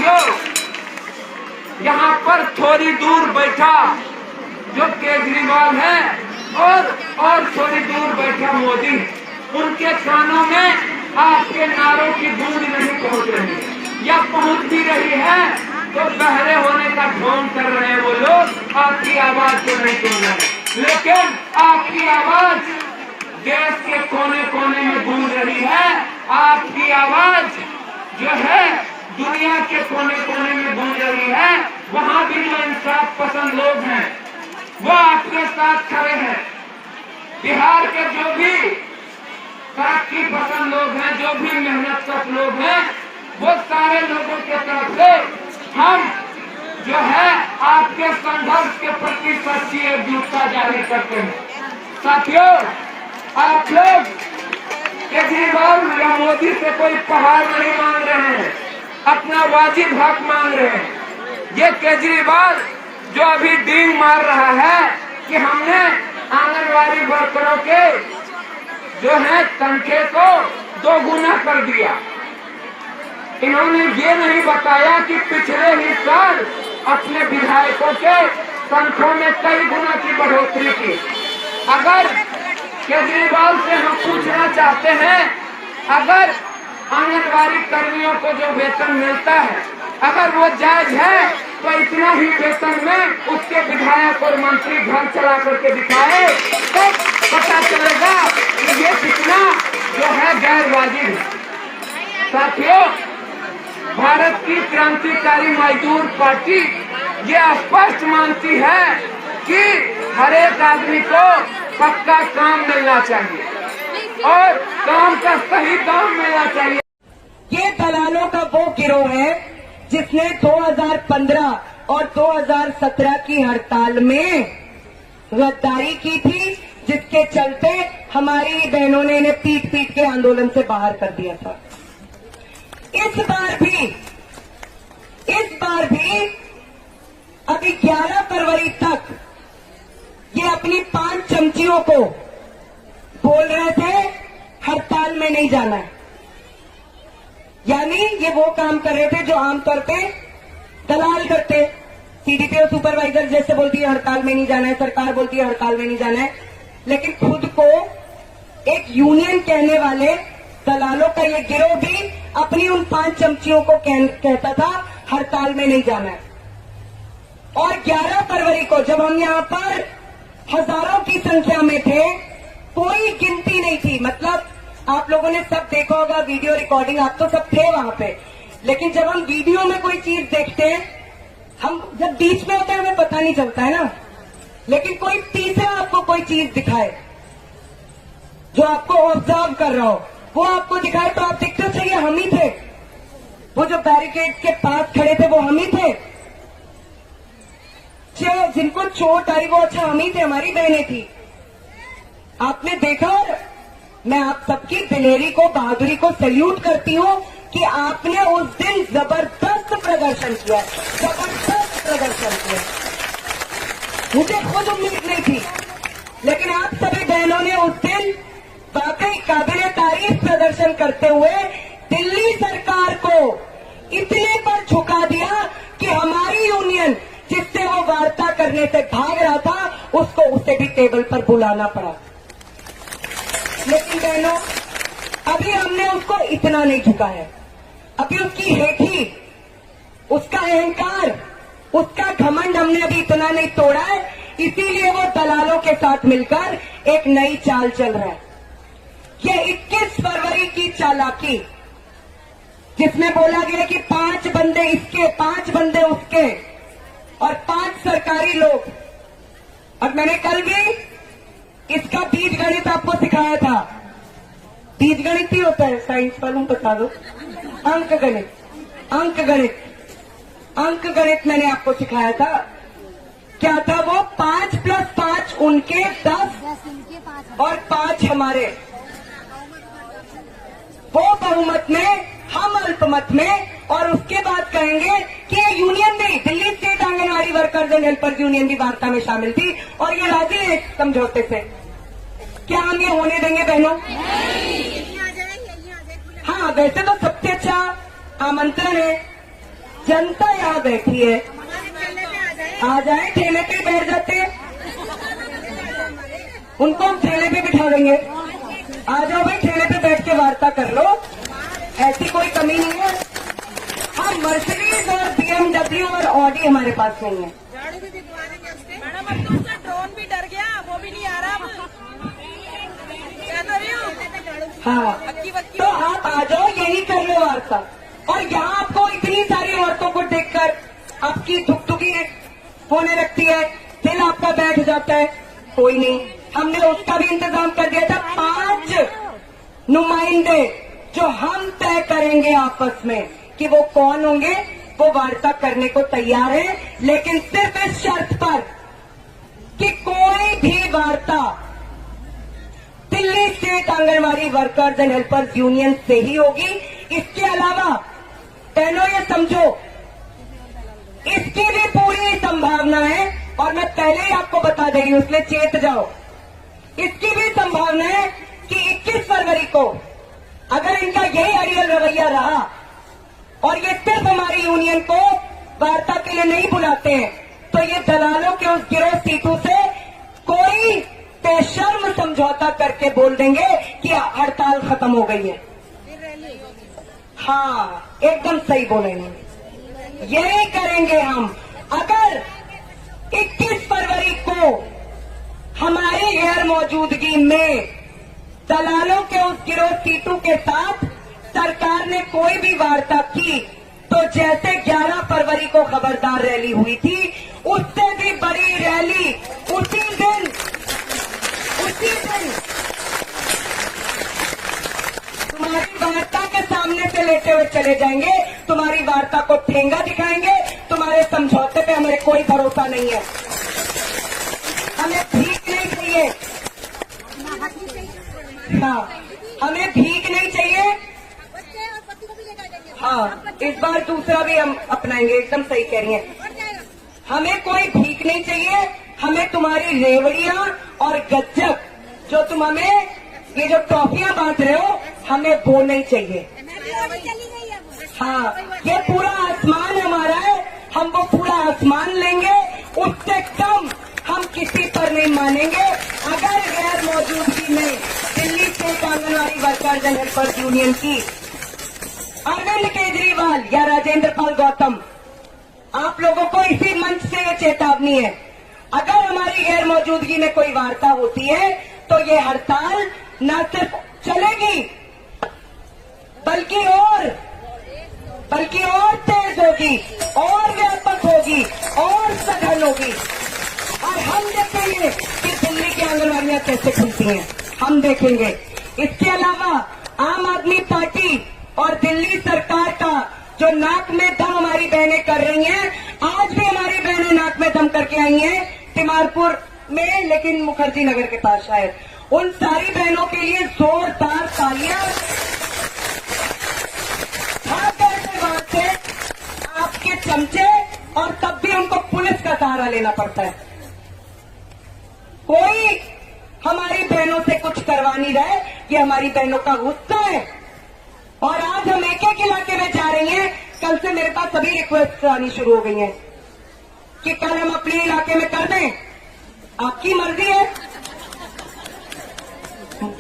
साथियों, यहाँ पर थोड़ी दूर बैठा जो केजरीवाल है और थोड़ी दूर बैठा मोदी, उनके कानों में आपके नारों की गूंज नहीं पहुंच रही, या पहुंच भी रही है तो बहरे होने का ढोंग कर रहे हैं वो लोग, आपकी आवाज को नहीं सुन रहे। लेकिन आपकी आवाज देश के कोने कोने में गूंज रही है, आपकी आवाज जो है दुनिया के कोने कोने में गूंज रही है। वहां भी जो इंसाफ पसंद लोग हैं वो आपके साथ खड़े हैं। बिहार के जो भी तरक्की पसंद लोग हैं, जो भी मेहनत कश लोग हैं, वो सारे लोगों के तरफ से हम जो है आपके संघर्ष के प्रति सच्ची एकजुटता जारी करते हैं। साथियों, आप लोग केजरीवाल या मोदी से कोई पहाड़ नहीं मांग रहे हैं, अपना वाजिब हक मांग रहे हैं। ये केजरीवाल जो अभी डींग मार रहा है कि हमने आंगनवाड़ी वर्करों के जो है तनखे को 2 गुना कर दिया, इन्होंने ये नहीं बताया कि पिछले ही साल अपने विधायकों के तनखों में कई गुना की बढ़ोतरी की। अगर केजरीवाल से हम पूछना चाहते हैं, अगर आंगनवाड़ी कर्मियों को जो वेतन मिलता है अगर वो जायज है तो इतना ही वेतन में उसके विधायक और मंत्री घर चला करके दिखाए तो पता चलेगा कि ये कितना जो है गैर वाजिब है। साथियों, भारत की क्रांतिकारी मजदूर पार्टी ये स्पष्ट मानती है कि हर एक आदमी को पक्का काम मिलना चाहिए और काम का सही दाम मिलना चाहिए। ये दलालों का वो गिरोह है जिसने 2015 और 2017 की हड़ताल में गद्दारी की थी, जिसके चलते हमारी बहनों ने इन्हें पीट पीट के आंदोलन से बाहर कर दिया था। इस बार भी अभी 11 फरवरी तक ये अपनी 5 चमचियों को बोल रहे थे हड़ताल में नहीं जाना है। यानी ये वो काम कर रहे थे जो आमतौर पे दलाल करते। सीडीपीओ सुपरवाइजर जैसे बोलती है हड़ताल में नहीं जाना है, सरकार बोलती है हड़ताल में नहीं जाना है, लेकिन खुद को एक यूनियन कहने वाले दलालों का ये गिरोह भी अपनी उन 5 चमचियों को कहता था हड़ताल में नहीं जाना है। और 11 फरवरी को जब हम यहाँ पर हजारों की संख्या में थे, कोई गिनती नहीं थी, मतलब आप लोगों ने सब देखा होगा वीडियो रिकॉर्डिंग, आप तो सब थे वहां पे, लेकिन जब हम वीडियो में कोई चीज देखते हैं, हम जब बीच में होते हैं हमें पता नहीं चलता है ना, लेकिन कोई तीसरा आपको कोई चीज दिखाए जो आपको ऑब्जर्व कर रहा हो, वो आपको दिखाए तो आप देखते हो चाहिए हम ही थे, वो जो बैरिकेड के पास खड़े थे वो हम ही थे, जिनको चोट आई वो अच्छा हम ही थे, हमारी बहनें थी। आपने देखा, और मैं आप सबकी दिलेरी को, बहादुरी को सैल्यूट करती हूँ कि आपने उस दिन जबरदस्त प्रदर्शन किया, जबरदस्त प्रदर्शन किया। मुझे खुद उम्मीद नहीं थी, लेकिन आप सभी बहनों ने उस दिन वाकई काबिले तारीफ प्रदर्शन करते हुए दिल्ली सरकार को इतने पर झुका दिया कि हमारी यूनियन जिससे वो वार्ता करने से भाग रहा था, उसको उसे भी टेबल पर बुलाना पड़ा। लेकिन बहनों, अभी हमने उसको इतना नहीं झुका है, अभी उसकी हेठी, उसका अहंकार, उसका घमंड हमने अभी इतना नहीं तोड़ा है। इसीलिए वो दलालों के साथ मिलकर एक नई चाल चल रहा है। ये 21 फरवरी की चालाकी, जिसमें बोला गया कि 5 बंदे इसके, 5 बंदे उसके और 5 सरकारी लोग। और मैंने कल भी इसका बीज गणित आपको सिखाया था। बीज गणित ही होता है, साइंस वालों बता दो, अंक गणित, अंक गणित, अंक गणित मैंने आपको सिखाया था। क्या था वो? 5 + 5 उनके 10 और 5 हमारे, वो बहुमत में, हम अल्पमत में। और उसके बाद कहेंगे कि ये यूनियन भी, Delhi state anganwadi workers and helpers union भी वार्ता में शामिल थी और ये राजी है समझौते से। क्या हम ये होने देंगे बहनों? हाँ, वैसे तो सबसे अच्छा आमंत्रण है, जनता यहाँ बैठी है, आ जाए, ठेले पे बैठ जाते हैं, उनको हम ठेले पे बिठा देंगे। आ जाओ भाई, ठेले पे बैठ के वार्ता कर लो, ऐसी कोई कमी नहीं है। हम मर्सिडीज और BMW और ऑडी हमारे पास नहीं है। झाड़ू भी दिखवा देंगे उसके। मैडम अब तुमसे ड्रोन भी डर गया, वो भी नहीं आ रहा अब। क्या कर रही हो? हाँ, अक्की बक्की। तो आप आ जाओ, यही कर लो वार्ता। और यहाँ आपको इतनी सारी औरतों को देखकर आपकी धुकधुकी होने लगती है, दिल आपका बैठ जाता है। कोई नहीं, हमने उसका भी इंतजाम कर दिया था। 5 नुमाइंदे जो हम तय करेंगे आपस में कि वो कौन होंगे, वो वार्ता करने को तैयार है, लेकिन सिर्फ इस शर्त पर कि कोई भी वार्ता Delhi state anganwadi workers and helpers union से ही होगी। इसके अलावा बहनों ये समझो, इसकी भी पूरी संभावना है, और मैं पहले ही आपको बता दे रही हूं, इसलिए चेत जाओ। इसकी भी संभावना है कि 21 फरवरी को अगर इनका यही अड़ियल रवैया रहा और ये सिर्फ हमारी यूनियन को वार्ता के लिए नहीं बुलाते हैं, तो ये दलालों के उस गिरोह सीटू से कोई बेशर्म समझौता करके बोल देंगे कि हड़ताल खत्म हो गई है। हाँ, एकदम सही बोलेंगे, यही करेंगे हम। अगर 21 फरवरी को हमारी गैर मौजूदगी में दलालों के उस गिरोह सीटू के साथ सरकार ने कोई भी वार्ता की, तो जैसे 11 फरवरी को खबरदार रैली हुई थी, उससे भी बड़ी रैली उसी दिन तुम्हारी वार्ता के सामने से लेते हुए चले जाएंगे। तुम्हारी वार्ता को ठेंगा दिखाएंगे। तुम्हारे समझौते पे हमें कोई भरोसा नहीं है। हमें भीख नहीं चाहिए। हाँ, हमें भीख नहीं चाहिए। हाँ, इस बार दूसरा भी हम अपनाएंगे, एकदम सही कह रही हैं। हमें कोई भीख नहीं चाहिए। हमें तुम्हारी रेवड़ियां और गज्जक जो तुम हमें ये जो टॉफियां बांट रहे हो, हमें वो नहीं चाहिए। हाँ, ये पूरा आसमान हमारा है, हम वो पूरा आसमान लेंगे। उससे कम हम किसी पर नहीं मानेंगे। अगर गैर मौजूदगी में Delhi state anganwadi workers and helpers union की अरविंद केजरीवाल या राजेंद्र पाल गौतम, आप लोगों को इसी मंच से ये चेतावनी है, अगर हमारी गैर मौजूदगी में कोई वार्ता होती है तो ये हड़ताल न सिर्फ चलेगी बल्कि और तेज होगी, और व्यापक होगी, और सघन होगी। और हम देखेंगे कि दिल्ली की आंगनबाड़ियां कैसे खुलती हैं, हम देखेंगे। इसके अलावा आम आदमी पार्टी और दिल्ली सरकार का जो नाक में दम हमारी बहनें कर रही हैं, आज भी हमारी बहनें नाक में दम करके आई हैं तिमारपुर में, लेकिन मुखर्जी नगर के पास शायद। उन सारी बहनों के लिए जोरदार तालियां। वहां से आपके चमचे, और तब भी उनको पुलिस का सहारा लेना पड़ता है। कोई हमारी बहनों से कुछ करवा नहीं रहा है, ये हमारी बहनों का गुस्सा है। और आज हम एक एक इलाके में जा रही हैं। कल से मेरे पास सभी रिक्वेस्ट आनी शुरू हो गई हैं कि कल हम अपने इलाके में कर दें। आपकी मर्जी है,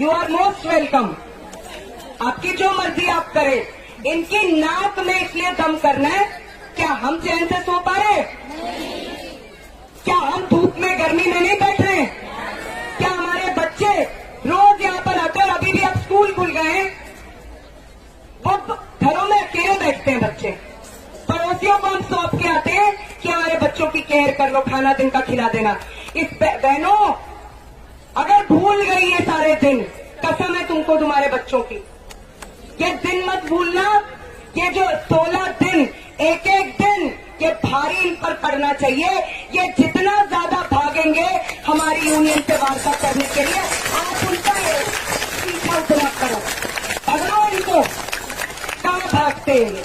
यू आर मोस्ट वेलकम। आपकी जो मर्जी आप करें। इनकी नाक में इसलिए दम करना है, क्या हम चैन से सो पा रहे? क्या हम धूप में गर्मी में नहीं बैठ रहे? क्या हमारे बच्चे रोज यहाँ पर आकर, अभी भी अब स्कूल खुल गए हैं, वो घरों में अकेले बैठते हैं बच्चे, पड़ोसियों को हम सौंप के आते हैं कि हमारे बच्चों की केयर कर लो, खाना दिन का खिला देना। इस बहनों, अगर भूल गई ये सारे दिन, कसम है तुमको तुम्हारे बच्चों की, ये दिन मत भूलना। ये जो 16 दिन, एक एक दिन ये भारी इन पर पड़ना चाहिए। ये जितना ज्यादा भागेंगे हमारी यूनियन से वार्ता करने के लिए, आप उनका पीछा उतना करो, पकड़ो इनको, कहाँ भागते हैं।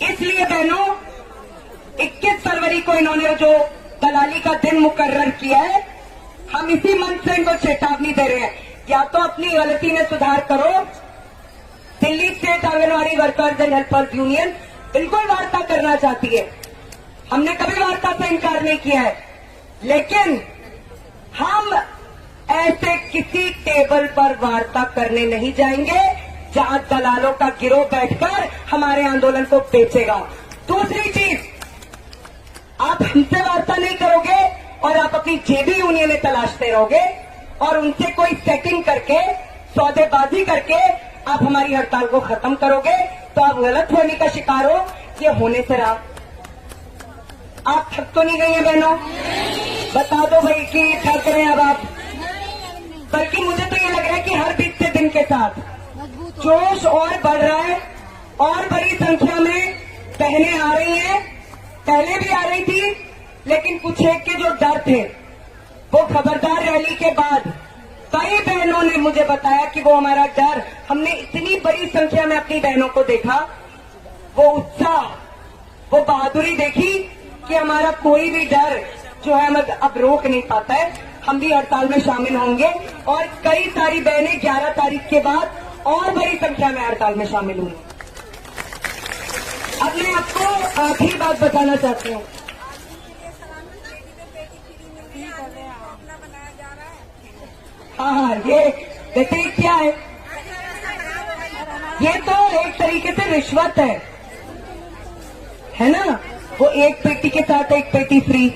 इसलिए बहनों, 21 फरवरी को इन्होंने जो दलाली का दिन मुकर्रर किया है, हम इसी मंच से इनको चेतावनी दे रहे हैं, या तो अपनी गलती में सुधार करो, Delhi state anganwadi workers and helpers union बिल्कुल वार्ता करना चाहती है। हमने कभी वार्ता से इनकार नहीं किया है, लेकिन हम ऐसे किसी टेबल पर वार्ता करने नहीं जाएंगे जहां दलालों का गिरोह बैठकर हमारे आंदोलन को बेचेगा। दूसरी चीज, आप हमसे वार्ता नहीं करोगे और आप अपनी जेबी यूनियनें तलाशते रहोगे और उनसे कोई सेटिंग करके, सौदेबाजी करके आप हमारी हड़ताल को खत्म करोगे, तो आप गलत होने का शिकार हो। ये होने से रहा। आप थक तो नहीं गई हैं बहनों? बता दो भाई कि थक रहे हैं अब आप। बल्कि मुझे तो ये लग रहा है कि हर बीतते दिन के साथ जोश और बढ़ रहा है और बड़ी संख्या में बहनें आ रही हैं। पहले भी आ रही थी, लेकिन कुछ एक के जो डर थे, वो खबरदार रैली के बाद कई बहनों ने मुझे बताया कि वो हमारा डर, हमने इतनी बड़ी संख्या में अपनी बहनों को देखा, वो उत्साह, वो बहादुरी देखी कि हमारा कोई भी डर जो है हमें अब रोक नहीं पाता है। हम भी हड़ताल में शामिल होंगे और कई सारी बहनें 11 तारीख के बाद और बड़ी संख्या में हड़ताल में शामिल हुई। अब मैं आपको आखिरी बात बताना चाहती हूँ। हाँ, ये देखिए क्या है, ये तो एक तरीके से रिश्वत है ना। वो एक पेटी के साथ एक पेटी फ्री।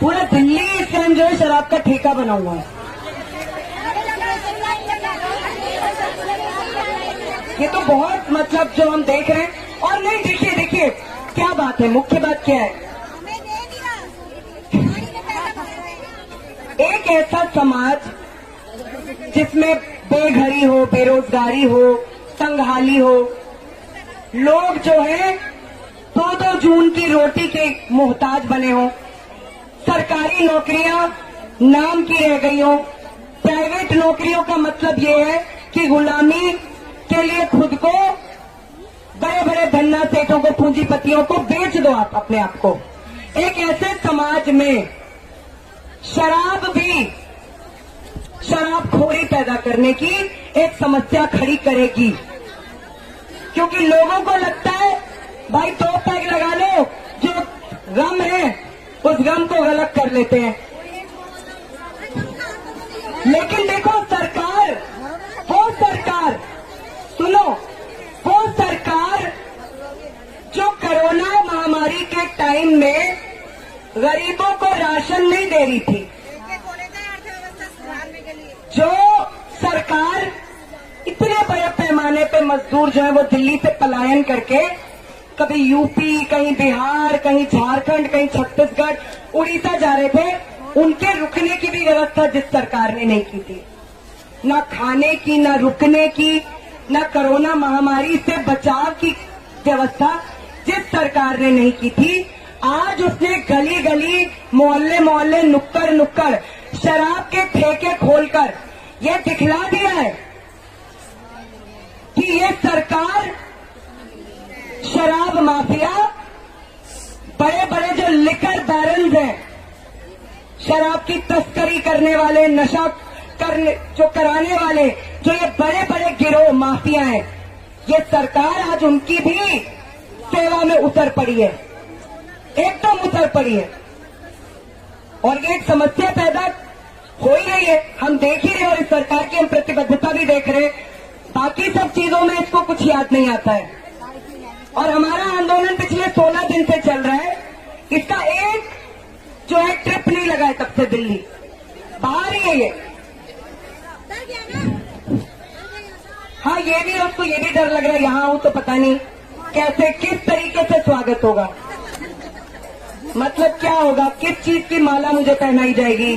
पूरा दिल्ली इस टाइम जो है शराब का ठेका बना हुआ है। ये तो बहुत मतलब जो हम देख रहे हैं। और नहीं, देखिए क्या बात है, मुख्य बात क्या है, एक ऐसा समाज जिसमें बेघरी हो, बेरोजगारी हो, संगहाली हो, लोग जो है 2-2 जून की रोटी के मोहताज बने हो, सरकारी नौकरियां नाम की रह गई हो। प्राइवेट नौकरियों का मतलब ये है कि गुलामी के लिए खुद को, बड़े बड़े धन्ना सेठों को, पूंजीपतियों को बेच दो आप अपने आप को। एक ऐसे समाज में शराबखोरी पैदा करने की एक समस्या खड़ी करेगी, क्योंकि लोगों को लगता है भाई 2 पैग लगा लो, जो गम है उस गम को गलत कर लेते हैं। लेकिन देखो वो सरकार जो कोरोना महामारी के टाइम में गरीबों को राशन नहीं दे रही थी, जो सरकार इतने बड़े पैमाने पे मजदूर जो है वो दिल्ली से पलायन करके कभी यूपी, कहीं बिहार, कहीं झारखंड, कहीं छत्तीसगढ़, उड़ीसा जा रहे थे, उनके रुकने की भी व्यवस्था जिस सरकार ने नहीं की थी, ना खाने की, ना रुकने की, ना कोरोना महामारी से बचाव की व्यवस्था जिस सरकार ने नहीं की थी, आज उसने गली गली, मोहल्ले मोहल्ले, नुक्कड़ नुक्कड़ शराब के ठेके खोलकर ये दिखला दिया है कि ये सरकार शराब माफिया, बड़े बड़े जो लिकर बैरन्स हैं, शराब की तस्करी करने वाले, नशा कराने वाले, जो ये बड़े बड़े गिरोह माफिया हैं, ये सरकार आज उनकी भी सेवा में उतर पड़ी है, एकदम उतर पड़ी है। और ये एक समस्या पैदा हो ही रही है, हम देख ही रहे हैं, और इस सरकार की हम प्रतिबद्धता भी देख रहे हैं। बाकी सब चीजों में इसको कुछ याद नहीं आता है। और हमारा आंदोलन पिछले 16 दिन से चल रहा है, इसका एक जो है ट्रिप नहीं लगा है तब से दिल्ली, बाहर ही है ये। हाँ, ये भी, उसको ये भी डर लग रहा है, यहाँ हूं तो पता नहीं कैसे, किस तरीके से स्वागत होगा, मतलब क्या होगा, किस चीज की माला मुझे पहनाई जाएगी,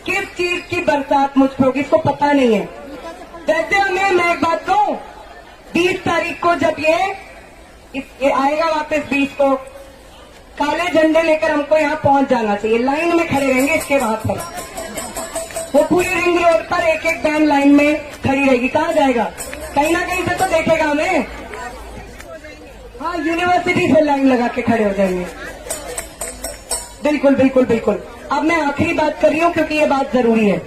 किस चीज की बरसात मुझ पर होगी, इसको पता नहीं है। वैसे हमें, मैं एक बात कहूं, 20 तारीख को जब ये आएगा वापस, 20 को काले झंडे लेकर हमको यहाँ पहुंच जाना चाहिए, लाइन में खड़े रहेंगे इसके वहां पर, वो पूरी रिंग रोड पर एक एक वैन लाइन में खड़ी रहेगी। कहाँ जाएगा, कहीं ना कहीं से तो देखेगा हमें। हाँ, यूनिवर्सिटी से लाइन लगा के खड़े हो जाएंगे। बिल्कुल बिल्कुल बिल्कुल। अब मैं आखिरी बात कर रही हूँ क्योंकि ये बात जरूरी है।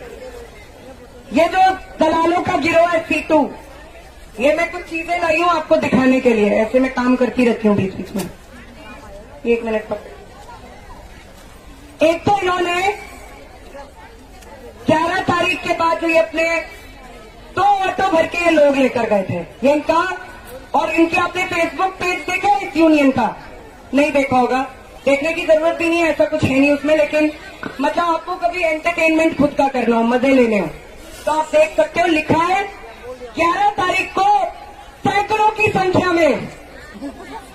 ये जो दलालों का गिरोह है सीटू, ये मैं कुछ चीजें लाई हूं आपको दिखाने के लिए। ऐसे मैं काम करती रहती हूँ बीच बीच में। 1 मिनट पर। एक तो इन्होंने 11 तारीख के बाद जो ये अपने 2 ऑटो भर के ये लोग लेकर गए थे, ये इनका, और इनके आपने फेसबुक पेज देखा इस यूनियन का? नहीं देखा होगा, देखने की जरूरत भी नहीं है, ऐसा कुछ है नहीं उसमें। लेकिन मतलब आपको कभी एंटरटेनमेंट खुद का करना हो, मजे लेने हो, तो आप देख सकते हो। लिखा है 11 तारीख को सैकड़ों की संख्या में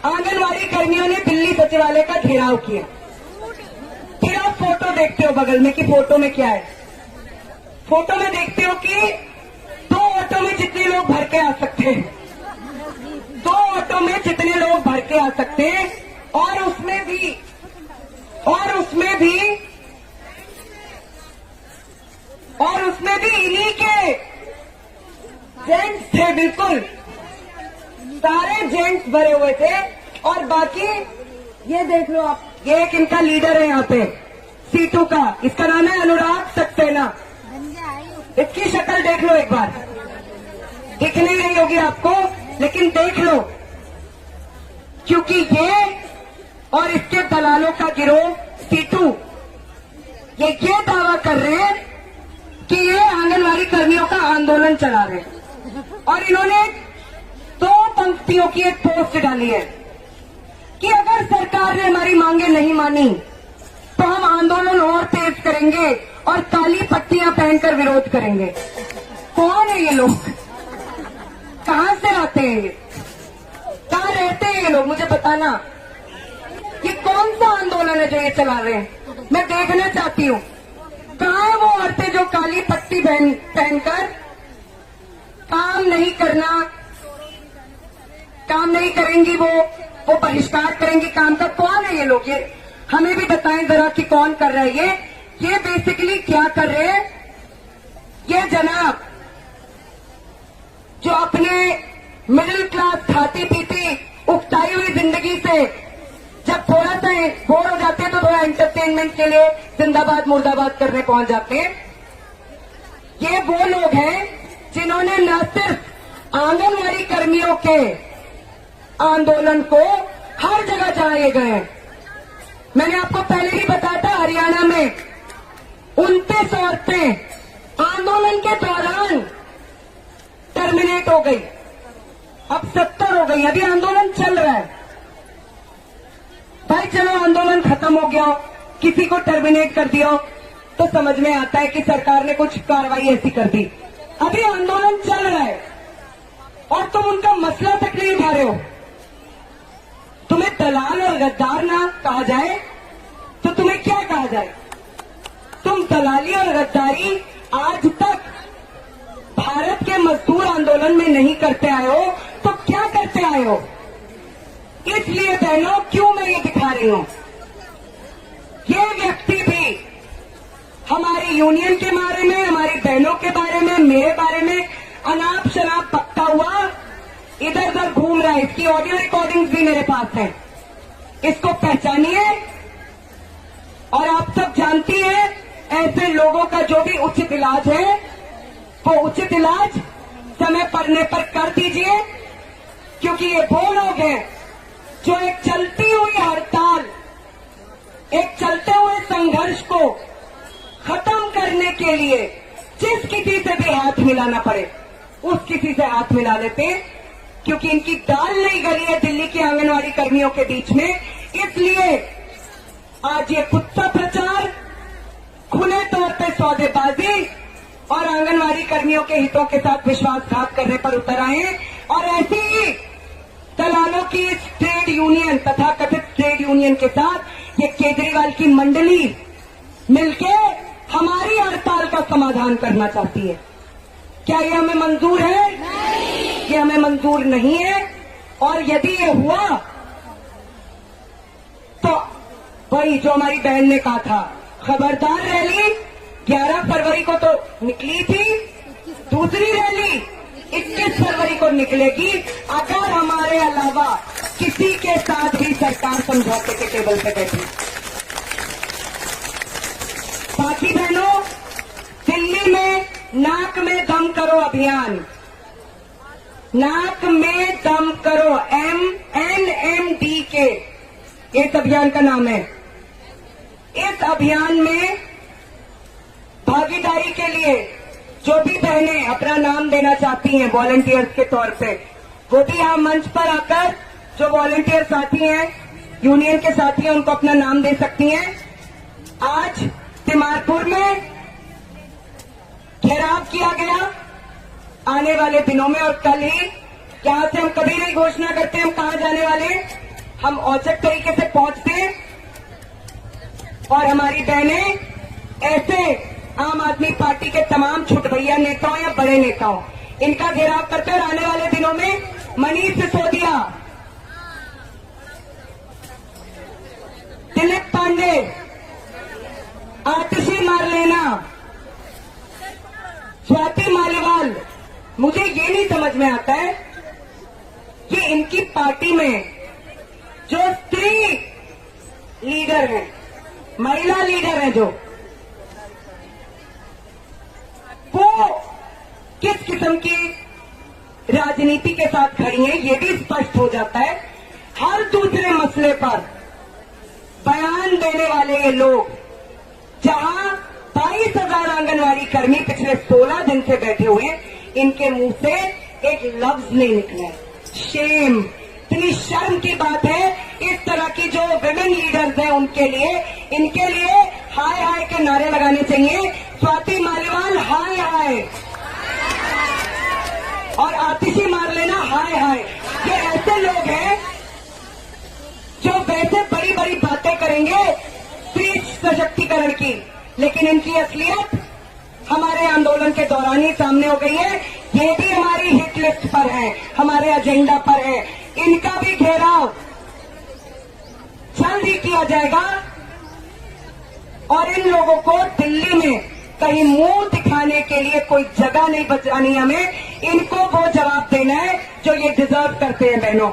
आंगनवाड़ी कर्मियों ने दिल्ली सचिवालय का घेराव किया। फिर आप फोटो देखते हो बगल में कि फोटो में क्या है। फोटो में देखते हो कि 2 ऑटो में जितने लोग भर के आ सकते हैं, 2 ऑटो में जितने लोग भर के आ सकते हैं, और उसमें भी इन्हीं के जेंट्स थे, बिल्कुल सारे जेंट्स भरे हुए थे। और बाकी ये देख लो आप, ये एक इनका लीडर है यहाँ पे सीटू का, इसका नाम है अनुराग सक्सेना। इसकी शक्ल देख लो एक बार, दिख नहीं रही होगी आपको, लेकिन देख लो, क्योंकि ये और इसके दलालों का गिरोह सीटू ये दावा कर रहे हैं कि ये आंगनवाड़ी कर्मियों का आंदोलन चला रहे हैं। और इन्होंने 2 पंक्तियों की एक पोस्ट डाली है कि अगर सरकार ने हमारी मांगे नहीं मानी तो हम आंदोलन और तेज करेंगे और काली पट्टियां पहनकर विरोध करेंगे। कौन है ये लोग? कहां से आते हैं ये? कहां रहते हैं ये लोग? मुझे बताना, ये कौन सा आंदोलन है जो ये चला रहे हैं? मैं देखना चाहती हूँ। कहाँ है वो औरतें जो काली पट्टी पहनकर काम नहीं करेंगी, वो बहिष्कार करेंगी काम का? कौन है ये लोग? ये हमें भी बताएं जरा कि कौन कर रहा है ये बेसिकली क्या कर रहे हैं? ये जनाब जो अपने मिडिल क्लास खाती पीती उकताई हुई जिंदगी से जब थोड़ा सा बोर हो जाते हैं तो थोड़ा एंटरटेनमेंट के लिए जिंदाबाद मुर्दाबाद करने पहुंच जाते हैं। ये वो लोग हैं जिन्होंने न सिर्फ आंगनवाड़ी कर्मियों के आंदोलन को हर जगह जहां ये गए, मैंने आपको पहले ही बताया था, हरियाणा में 29 औरतें आंदोलन के दौरान टर्मिनेट हो गई, अब 70 हो गई। अभी आंदोलन चल रहा है। भाई चलो आंदोलन खत्म हो गया, किसी को टर्मिनेट कर दिया तो समझ में आता है कि सरकार ने कुछ कार्रवाई ऐसी कर दी। अभी आंदोलन चल रहा है और तुम उनका मसला तक नहीं उठा रहे हो। तुम्हें दलाल और गद्दार ना कहा जाए तो तुम्हें क्या कहा जाए? तुम दलाली और गद्दारी आज तक भारत के मजदूर आंदोलन में नहीं करते आए हो तो क्या करते आए हो? इसलिए बहनों, क्यों मैं ये दिखा रही हूं? ये व्यक्ति भी हमारी यूनियन के बारे में, हमारी बहनों के बारे में, मेरे बारे में अनाप शनाप पकता हुआ इधर उधर घूम रहा है। इसकी ऑडियो रिकॉर्डिंग्स भी मेरे पास है। इसको पहचानिए। और आप सब जानती हैं, ऐसे लोगों का जो भी उचित इलाज है वो उचित इलाज समय पड़ने पर कर दीजिए, क्योंकि ये वो लोग हैं जो एक चलती हुई हड़ताल, एक चलते हुए संघर्ष को खत्म करने के लिए जिस किसी से भी हाथ मिलाना पड़े उस किसी से हाथ मिला लेते हैं, क्योंकि इनकी दाल नहीं गली है दिल्ली के आंगनवाड़ी कर्मियों के बीच में। इसलिए आज ये कुत्ता प्रचार, खुले तौर पे सौदेबाजी और आंगनवाड़ी कर्मियों के हितों के साथ विश्वासघात करने पर उतर आए हैं। और ऐसी ही दलालों की इस ट्रेड यूनियन तथा कथित ट्रेड यूनियन के साथ ये केजरीवाल की मंडली मिलके हमारी हड़ताल का समाधान करना चाहती है। क्या ये हमें मंजूर है? नहीं। ये हमें मंजूर नहीं है। और यदि ये हुआ तो वही जो हमारी बहन ने कहा था, खबरदार रैली 11 फरवरी को तो निकली थी, दूसरी रैली 21 फरवरी को निकलेगी अगर हमारे अलावा किसी के साथ भी सरकार समझौते के टेबल पे बैठी। बाकी बहनों, दिल्ली में नाक में दम करो अभियान, नाक में दम करो, NMDK इस अभियान का नाम है। इस अभियान में भागीदारी के लिए जो भी बहनें अपना नाम देना चाहती हैं वॉलंटियर्स के तौर पे, वो भी यहाँ मंच पर आकर जो वॉलंटियर साथी हैं, यूनियन के साथी हैं, उनको अपना नाम दे सकती हैं। आज तिमारपुर में घेराव किया गया आने वाले दिनों में, और कल ही यहाँ से हम कभी नहीं घोषणा करते हम कहाँ जाने वाले, हम औचक तरीके से पहुंचते हैं और हमारी बहनें ऐसे आम आदमी पार्टी के तमाम छुटभैया नेताओं या बड़े नेताओं इनका घेराव करते हैं। और आने वाले दिनों में मनीष सिसोदिया, दिलीप पांडे, आतिशी मारलेना, स्वाति मालीवाल, मुझे ये नहीं समझ में आता है कि इनकी पार्टी में जो स्त्री लीडर हैं, महिला लीडर हैं, जो वो किस किस्म की राजनीति के साथ खड़ी हैं, ये भी स्पष्ट हो जाता है। हर दूसरे मसले पर बयान देने वाले ये लोग, जहां 22,000 आंगनवाड़ी कर्मी पिछले 16 दिन से बैठे हुए, इनके मुंह से एक लफ्ज नहीं निकला। शेम, इतनी शर्म की बात है। इस तरह की जो विमेन लीडर्स हैं उनके लिए, इनके लिए हाय हाय के नारे लगाने चाहिए। स्वाति मालीवाल हाय हाय, और आतिशी मारलेना हाय हाय। ये ऐसे लोग हैं जो वैसे बड़ी बड़ी बातें करेंगे स्त्री सशक्तिकरण की, लेकिन इनकी असलियत हमारे आंदोलन के दौरान ही सामने हो गई है। ये भी हमारी हिट लिस्ट पर है, हमारे एजेंडा पर है। इनका भी घेराव जल्द ही किया जाएगा और इन लोगों को दिल्ली में कहीं मुंह दिखाने के लिए कोई जगह नहीं बचानी हमें। इनको वो जवाब देना है जो ये डिजर्व करते हैं बहनों।